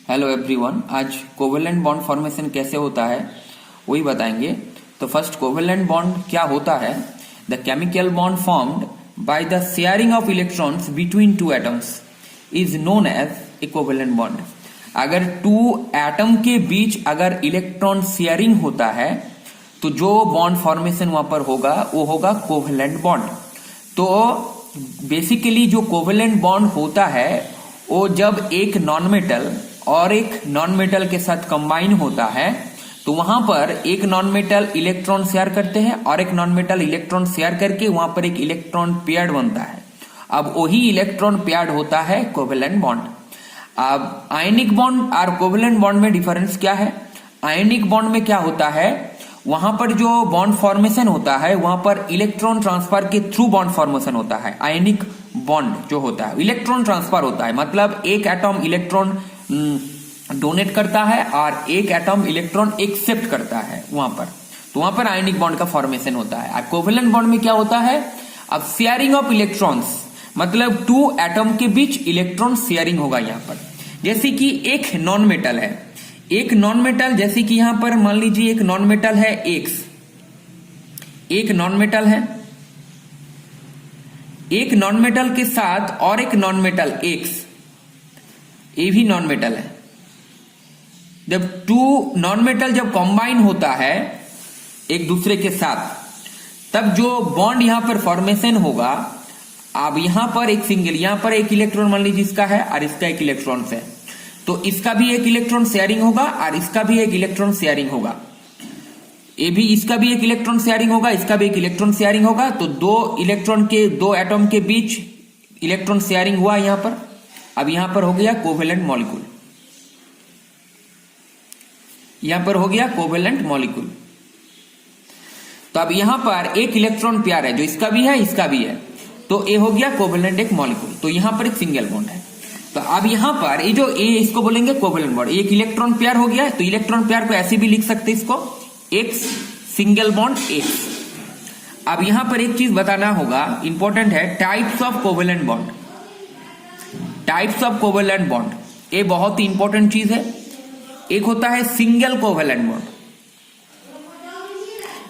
Hello everyone. आज covalent bond formation कैसे होता है वही बताएंगे। तो फर्स्ट कोवेलेंट बॉन्ड क्या होता है? The chemical bond formed by the sharing of electrons between two atoms is known as a covalent bond. अगर टू एटम के बीच अगर इलेक्ट्रॉन शेयरिंग होता है तो जो बॉन्ड फॉर्मेशन वहां पर होगा वो होगा कोवेलेंट बॉन्ड। तो बेसिकली जो कोवेलेंट बॉन्ड होता है वो जब एक नॉन मेटल और एक नॉन मेटल के साथ कंबाइन होता है तो वहां पर एक नॉन मेटल इलेक्ट्रॉन शेयर करते हैं और एक नॉन मेटल इलेक्ट्रॉन शेयर करके वहां पर एक इलेक्ट्रॉन पेयर्ड बनता है। अब वही इलेक्ट्रॉन पेयर्ड होता है कोवेलेंट बॉन्ड। अब आयनिक बॉन्ड और कोवेलेंट बॉन्ड में डिफरेंस क्या है? आयनिक बॉन्ड में क्या होता है, वहां पर जो बॉन्ड फॉर्मेशन होता है वहां पर इलेक्ट्रॉन ट्रांसफर के थ्रू बॉन्ड फॉर्मेशन होता है। आयनिक बॉन्ड जो होता है इलेक्ट्रॉन ट्रांसफर होता है, मतलब एक एटम इलेक्ट्रॉन डोनेट करता है और एक एटम इलेक्ट्रॉन एक्सेप्ट करता है वहां पर, तो वहां पर आयनिक बॉन्ड का फॉर्मेशन होता है। और कोवेलेंट बॉन्ड में क्या होता है? अब शेयरिंग ऑफ इलेक्ट्रॉन्स, मतलब टू एटम के बीच इलेक्ट्रॉन शेयरिंग होगा यहां पर। जैसे कि एक नॉन मेटल है, एक नॉन मेटल, जैसे कि यहां पर मान लीजिए एक नॉन मेटल है एक्स, एक नॉन मेटल है, एक नॉन मेटल के साथ और एक नॉन मेटल एक्स, ये भी नॉन मेटल है। जब टू नॉन मेटल जब कंबाइन होता है एक दूसरे के साथ तब जो बॉन्ड यहां पर फॉर्मेशन होगा, अब यहां पर एक सिंगल, यहां पर एक इलेक्ट्रॉन मान लीजिए इसका है और इसका एक इलेक्ट्रॉन है, तो इसका भी एक इलेक्ट्रॉन शेयरिंग होगा और इसका भी एक इलेक्ट्रॉन शेयरिंग होगा। ये भी, इसका भी एक इलेक्ट्रॉन शेयरिंग होगा, इसका भी एक इलेक्ट्रॉन शेयरिंग होगा। तो दो इलेक्ट्रॉन के, दो एटम के बीच इलेक्ट्रॉन शेयरिंग हुआ यहां पर। अब यहां पर हो गया कोवेलेंट मॉलिक्यूल, यहां पर हो गया कोवेलेंट मॉलिक्यूल। तो अब यहां पर एक इलेक्ट्रॉन पेयर है, जो इसका भी है इसका भी है, तो ये हो गया कोवेलेंट एक मॉलिक्यूल। तो यहां पर एक सिंगल बॉन्ड है। तो अब यहां पर ये जो ए, इसको बोलेंगे कोवेलेंट बॉन्ड। एक इलेक्ट्रॉन पेयर हो गया, तो इलेक्ट्रॉन पेयर को ऐसे भी लिख सकते हैं, इसको एक्स सिंगल बॉन्ड एक्स। अब यहां पर एक चीज बताना होगा, इंपॉर्टेंट है, types of covalent bond. Types of covalent bond ये बहुत ही इंपॉर्टेंट चीज है। एक होता है single covalent bond,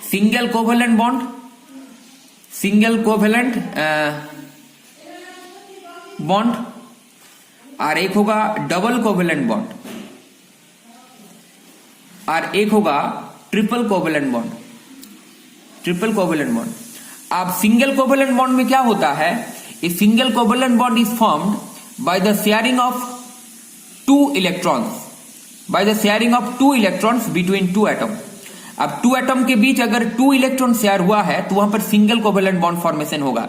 single covalent bond, single covalent bond, और एक होगा डबल कोवेलेंट बॉन्ड, और एक होगा triple covalent bond, triple covalent bond. अब सिंगल कोवेलेंट बॉन्ड में क्या होता है? A single covalent bond is formed by the sharing of two electrons, by the sharing of two electrons between two atom। अब to atom के बीच अगर two electron share हुआ है तो वहां पर सिंगल कोवेलेंट बॉन्ड फॉर्मेशन होगा।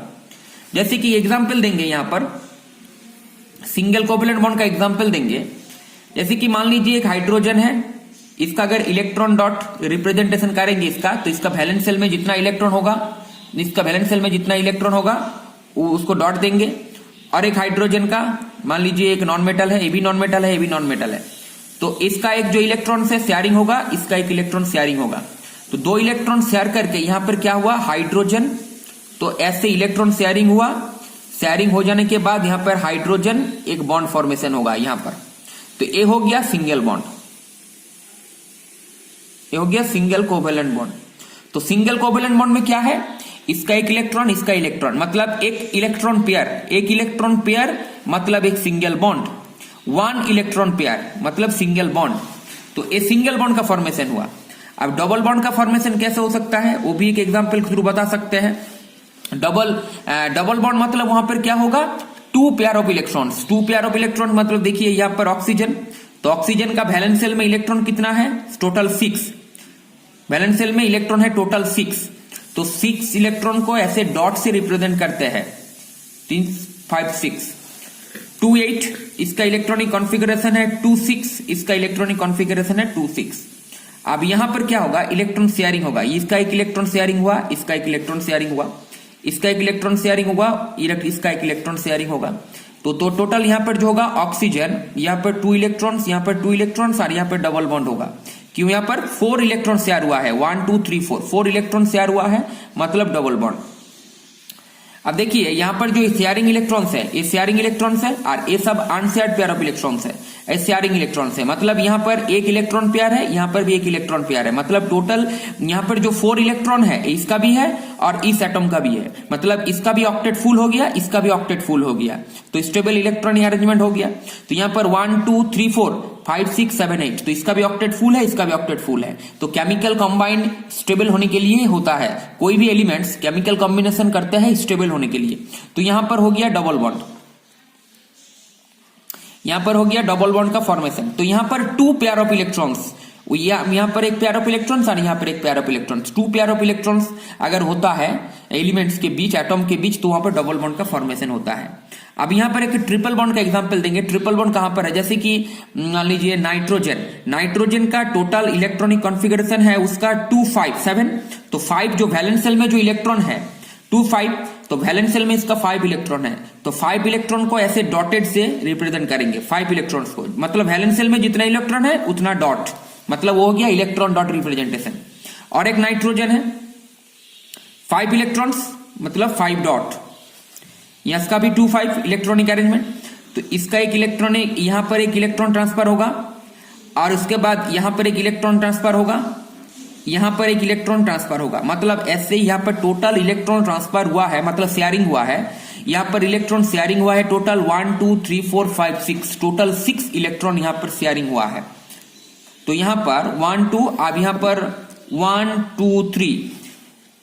जैसे कि एग्जांपल देंगे, यहां पर सिंगल कोवेलेंट बॉन्ड का एग्जांपल देंगे। जैसे कि मान लीजिए एक हाइड्रोजन है, इसका अगर इलेक्ट्रॉन डॉट रिप्रेजेंटेशन करेंगे इसका, तो इसका वैलेंस शेल में जितना इलेक्ट्रॉन होगा, इसका वैलेंस शेल में जितना इलेक्ट्रॉन होगा वो उसको डॉट देंगे। और एक हाइड्रोजन का मान लीजिए एक नॉन मेटल है, ये भी नॉन मेटल है, ये भी नॉन मेटल है, तो इसका एक जो इलेक्ट्रॉन से शेयरिंग होगा, इसका एक इलेक्ट्रॉन शेयरिंग होगा। तो दो इलेक्ट्रॉन शेयर करके यहां पर क्या हुआ, हाइड्रोजन, तो ऐसे इलेक्ट्रॉन शेयरिंग हुआ। शेयरिंग हो जाने के बाद यहां पर हाइड्रोजन एक बॉन्ड फॉर्मेशन होगा यहां पर, तो ये हो गया सिंगल बॉन्ड, ये हो गया सिंगल कोवेलेंट बॉन्ड। तो सिंगल कोवेलेंट बॉन्ड में क्या है, इसका एक इलेक्ट्रॉन, इसका इलेक्ट्रॉन, मतलब एक इलेक्ट्रॉन पेयर, एक इलेक्ट्रॉन पेयर मतलब एक single bond, one electron pair मतलब सिंगल बॉन्ड। तो ये सिंगल बॉन्ड का फॉर्मेशन हुआ। अब डबल बॉन्ड का फॉर्मेशन कैसे हो सकता है वो भी एक एग्जांपल के थ्रू बता सकते हैं। डबल बॉन्ड मतलब वहां पर क्या होगा, two pair of electrons, two pair of electron मतलब देखिए यहां पर ऑक्सीजन, तो ऑक्सीजन का वैलेंस शेल में इलेक्ट्रॉन कितना है, टोटल 6, वैलेंस शेल में इलेक्ट्रॉन है टोटल 6, तो 6 इलेक्ट्रॉन को ऐसे डॉट से रिप्रेजेंट करते हैं, 3 5 6 2 8, इसका इलेक्ट्रॉनिक कॉन्फ़िगरेशन है 2 6, इसका इलेक्ट्रॉनिक कॉन्फ़िगरेशन है 2 6। अब यहां पर क्या होगा, इलेक्ट्रॉन शेयरिंग होगा, इसका एक इलेक्ट्रॉन शेयरिंग हुआ, इसका एक इलेक्ट्रॉन शेयरिंग हुआ, इसका एक इलेक्ट्रॉन शेयरिंग होगा, इसका एक इलेक्ट्रॉन शेयरिंग होगा। तो टोटल यहां पर जो होगा ऑक्सीजन, यहां पर 2 इलेक्ट्रॉन्स, यहां पर 2 इलेक्ट्रॉन्स और यहां पर डबल बॉन्ड होगा। क्यों? यहां पर 4 इलेक्ट्रॉन शेयर हुआ है, 1 2 3 4 इलेक्ट्रॉन शेयर हुआ है मतलब डबल बॉन्ड। अब देखिए यहाँ पर जो शेयरिंग इलेक्ट्रॉन्स है, ये शेयरिंग इलेक्ट्रॉन्स है और ये सब अनशेयर्ड पेयर ऑफ इलेक्ट्रॉन्स है, शेयरिंग इलेक्ट्रॉन्स है। मतलब यहाँ पर एक इलेक्ट्रॉन पेयर है, यहाँ पर भी एक इलेक्ट्रॉन पेयर है। मतलब टोटल यहाँ पर जो 4 इलेक्ट्रॉन है इसका भी है और इस एटम का भी है। मतलब इसका भी ऑक्टेट फुल हो गया, इसका भी ऑक्टेट फुल हो गया, तो स्टेबल इलेक्ट्रॉन अरेंजमेंट हो गया। तो यहाँ पर 1 2 3 4 5 6 7 8, तो इसका भी ऑक्टेट फुल है, इसका भी ऑक्टेट फुल है। तो केमिकल कंबाइंड स्टेबल होने के लिए होता है, कोई भी एलिमेंट्स केमिकल कॉम्बिनेशन करते हैं स्टेबल होने के लिए। तो यहां पर हो गया डबल बॉन्ड, यहां पर हो गया डबल बॉन्ड का फॉर्मेशन। तो यहां पर 2 पेयर ऑफ इलेक्ट्रॉन्स, यहां पर एक पेयर ऑफ इलेक्ट्रॉन्स और यहां पर एक pair of electrons, 2 pair of electrons अगर होता है एलिमेंट्स के बीच, एटम के बीच, तो वहां पर डबल बॉन्ड का फॉर्मेशन होता है। अब यहां पर एक ट्रिपल बॉन्ड का एग्जांपल देंगे। ट्रिपल बॉन्ड कहां पर है, जैसे कि मान लीजिए नाइट्रोजन, नाइट्रोजन का टोटल इलेक्ट्रॉनिक कॉन्फ़िगरेशन है उसका 2 5 7। तो 5 जो वैलेंस सेल में जो इलेक्ट्रॉन है 2 5, तो वैलेंस सेल में इसका 5 इलेक्ट्रॉन है। तो 5 इलेक्ट्रॉन को ऐसे डॉटेड से रिप्रेजेंट करेंगे, 5 इलेक्ट्रॉन्स को। मतलब वैलेंस सेल में जितना इलेक्ट्रॉन है उतना डॉट, मतलब वो हो गया इलेक्ट्रॉन डॉट रिप्रेजेंटेशन। और एक नाइट्रोजन है 5 इलेक्ट्रॉन्स, मतलब 5 डॉट, इसका भी 2 5 इलेक्ट्रॉनिक अरेंजमेंट। तो इसका एक इलेक्ट्रॉनिक, यहां पर एक इलेक्ट्रॉन ट्रांसफर होगा और उसके बाद यहां पर एक इलेक्ट्रॉन ट्रांसफर होगा, यहां पर एक इलेक्ट्रॉन ट्रांसफर होगा। मतलब ऐसे यहां पर टोटल इलेक्ट्रॉन ट्रांसफर हुआ है, मतलब शेयरिंग हुआ है। यहां पर इलेक्ट्रॉन शेयरिंग हुआ है टोटल 1 2 3 4 5 6, टोटल 6 इलेक्ट्रॉन यहां पर शेयरिंग हुआ है। तो यहां पर 1 2, अब यहां पर 1 2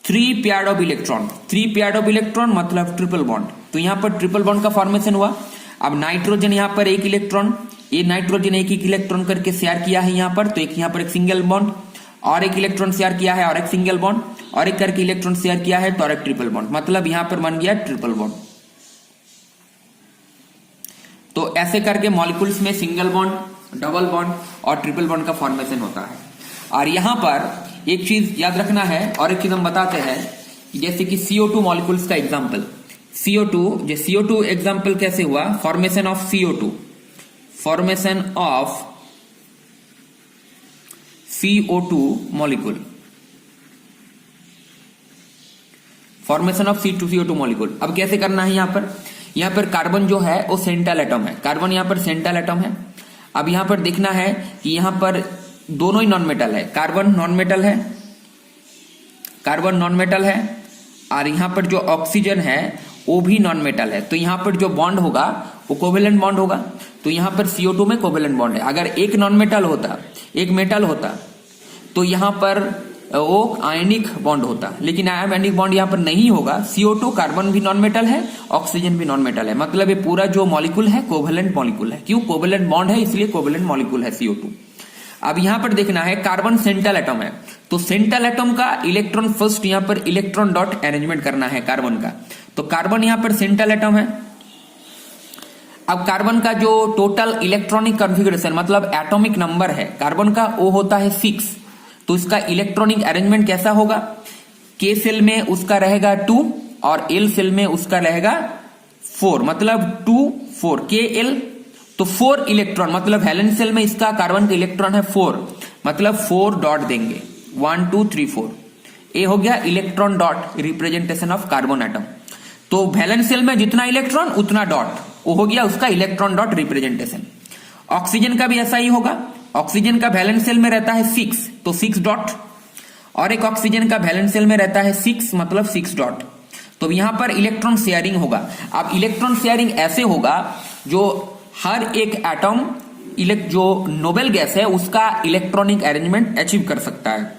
3 pair of electron, 3 pair of electron मतलब ट्रिपल बॉन्ड। तो यहां पर ट्रिपल बॉन्ड का फॉर्मेशन हुआ। अब नाइट्रोजन यहां पर एक इलेक्ट्रॉन, ये नाइट्रोजन एक इलेक्ट्रॉन करके शेयर किया है यहां पर, तो एक यहां पर एक सिंगल बॉन्ड, और एक इलेक्ट्रॉन शेयर किया है और एक सिंगल बॉन्ड, और एक करके इलेक्ट्रॉन शेयर किया है तो और एक ट्रिपल बॉन्ड। मतलब यहां पर बन गया ट्रिपल बॉन्ड। तो ऐसे करके मॉलिक्यूल्स में सिंगल बॉन्ड, डबल बॉन्ड और ट्रिपल बॉन्ड का फॉर्मेशन होता है। और यहां पर एक चीज याद रखना है और एक चीज हम बताते हैं, जैसे कि CO2 मॉलिक्यूल्स का एग्जांपल, CO2 एग्जांपल कैसे हुआ, formation of CO2, formation of CO2 molecule, formation of CO2 molecule. अब कैसे करना है, यहां पर कार्बन जो है वो सेंट्रल एटम है, कार्बन यहां पर सेंट्रल एटम है। अब यहां पर देखना है कि यहां पर दोनों ही नॉन मेटल है, कार्बन नॉन मेटल है, कार्बन नॉन मेटल है, और यहां पर जो ऑक्सीजन है वो भी नॉन मेटल है। तो यहां पर जो बॉन्ड होगा वो कोवेलेंट बॉन्ड होगा। तो यहां पर CO2 में कोवेलेंट बॉन्ड है। अगर एक नॉन मेटल होता, एक मेटल होता, तो यहां पर वो आयनिक बॉन्ड होता, लेकिन आयनिक बॉन्ड यहां पर नहीं होगा। CO2 कार्बन भी नॉन मेटल है, ऑक्सीजन भी नॉन मेटल है, मतलब ये पूरा जो मॉलिक्यूल है कोवेलेंट मॉलिक्यूल है। क्यों, कोवेलेंट बॉन्ड है इसलिए कोवेलेंट मॉलिक्यूल है CO2। अब यहां पर देखना है कार्बन सेंट्रल एटम है, तो सेंट्रल एटम का इलेक्ट्रॉन फर्स्ट यहां पर इलेक्ट्रॉन डॉट अरेंजमेंट करना है कार्बन का। तो कार्बन यहां पर सेंट्रल एटम है। अब कार्बन का जो टोटल इलेक्ट्रॉनिक कॉन्फ़िगरेशन मतलब एटॉमिक नंबर है कार्बन का, वो होता है 6। तो इसका इलेक्ट्रॉनिक अरेंजमेंट कैसा होगा, K सेल में उसका रहेगा 2 और L सेल में उसका रहेगा 4, मतलब 2 4 KL। तो 4 इलेक्ट्रॉन, मतलब वैलेंस सेल में इसका कार्बन का इलेक्ट्रॉन है 4, मतलब 4 डॉट देंगे, 1 2 3 4। ये हो गया electron dot representation of carbon atom. तो वैलेंस सेल में जितना इलेक्ट्रॉन उतना डॉट, वो हो गया उसका इलेक्ट्रॉन डॉट रिप्रेजेंटेशन। ऑक्सीजन का भी ऐसा ही होगा। ऑक्सीजन का वैलेंस सेल में रहता है 6, तो 6 डॉट, और एक ऑक्सीजन का वैलेंस सेल में रहता है 6, मतलब 6 डॉट। तो यहां पर इलेक्ट्रॉन शेयरिंग होगा। अब इलेक्ट्रॉन शेयरिंग ऐसे होगा जो हर एक एटम जो नोबेल गैस है उसका इलेक्ट्रॉनिक अरेंजमेंट अचीव कर सकता है,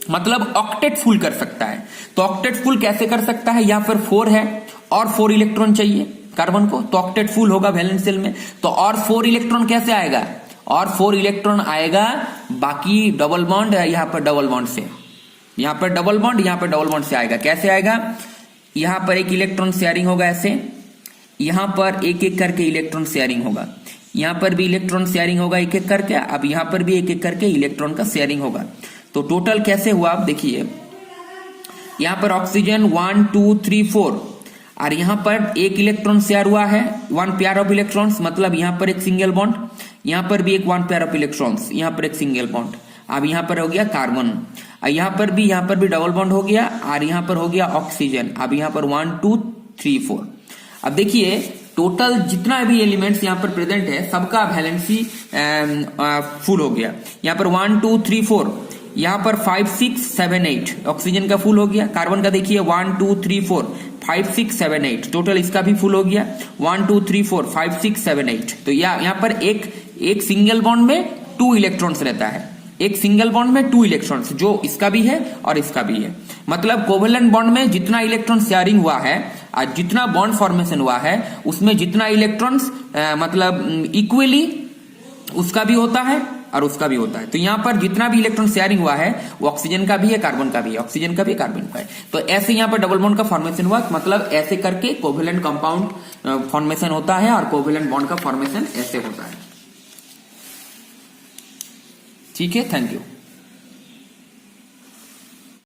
मतलब ऑक्टेट फुल कर सकता है। तो ऑक्टेट फुल कैसे कर सकता है, यहां पर 4 है और 4 इलेक्ट्रॉन चाहिए कार्बन को, तो ऑक्टेट फुल होगा वैलेंस सेल में। तो और 4 इलेक्ट्रॉन कैसे आएगा, और 4 इलेक्ट्रॉन आएगा बाकी डबल बॉन्ड, यहां पर डबल बॉन्ड से, यहां पर डबल बॉन्ड, यहां पर डबल बॉन्ड से आएगा। कैसे आएगा, यहां पर एक इलेक्ट्रॉन शेयरिंग होगा ऐसे, यहां पर एक एक करके इलेक्ट्रॉन शेयरिंग होगा, यहां पर भी इलेक्ट्रॉन शेयरिंग होगा एक एक करके, अब यहां पर भी एक एक करके इलेक्ट्रॉन का शेयरिंग होगा। तो टोटल कैसे हुआ आप देखिए, यहां पर ऑक्सीजन 1 2 3 4, और यहां पर एक इलेक्ट्रॉन शेयर हुआ है 1 पेयर ऑफ इलेक्ट्रॉन्स, मतलब यहां पर एक सिंगल बॉन्ड, यहां पर भी एक 1 पेयर ऑफ इलेक्ट्रॉन्स, यहां पर एक सिंगल बॉन्ड। अब यहां पर हो गया कार्बन, यहां पर भी डबल बॉन्ड हो गया, और यहां पर हो गया ऑक्सीजन। अब यहां पर 1 2 3 4। अब देखिए टोटल जितना भी एलिमेंट्स यहाँ पर प्रेजेंट है सबका वैलेंसी फुल हो गया। यहाँ पर 1 2 3 4, यहाँ पर 5 6 7 8 ऑक्सीजन का फुल हो गया। कार्बन का देखिए 1 2 3 4 5 6 7 8 टोटल इसका भी फुल हो गया। 1 2 3 4 5 6 7 8। तो यहाँ पर एक सिंगल बॉन्ड में 2 इलेक्ट्रॉन्स रहता है, एक सिंगल बॉन्ड में 2 इलेक्ट्रॉन्स, जो इसका भी है और इसका भी है। मतलब कोवेलेंट बॉन्ड में जितना इलेक्ट्रॉन शेयरिंग हुआ है, जितना बॉन्ड फॉर्मेशन हुआ है, उसमें जितना इलेक्ट्रॉन्स मतलब इक्वली उसका भी होता है और उसका भी होता है। तो यहाँ पर जितना भी इलेक्ट्रॉन शेयरिंग हुआ है वो ऑक्सीजन का भी है, कार्बन का भी है, ऑक्सीजन का भी, कार्बन का है। तो ऐसे यहाँ पर डबल बॉन्ड का फॉर्मेशन हुआ। मतलब ऐसे करके कोवेलेंट कंपाउंड फॉर्मेशन होता है और कोवेलेंट बॉन्ड का फॉर्मेशन ऐसे होता है। ठीक है, थैंक यू।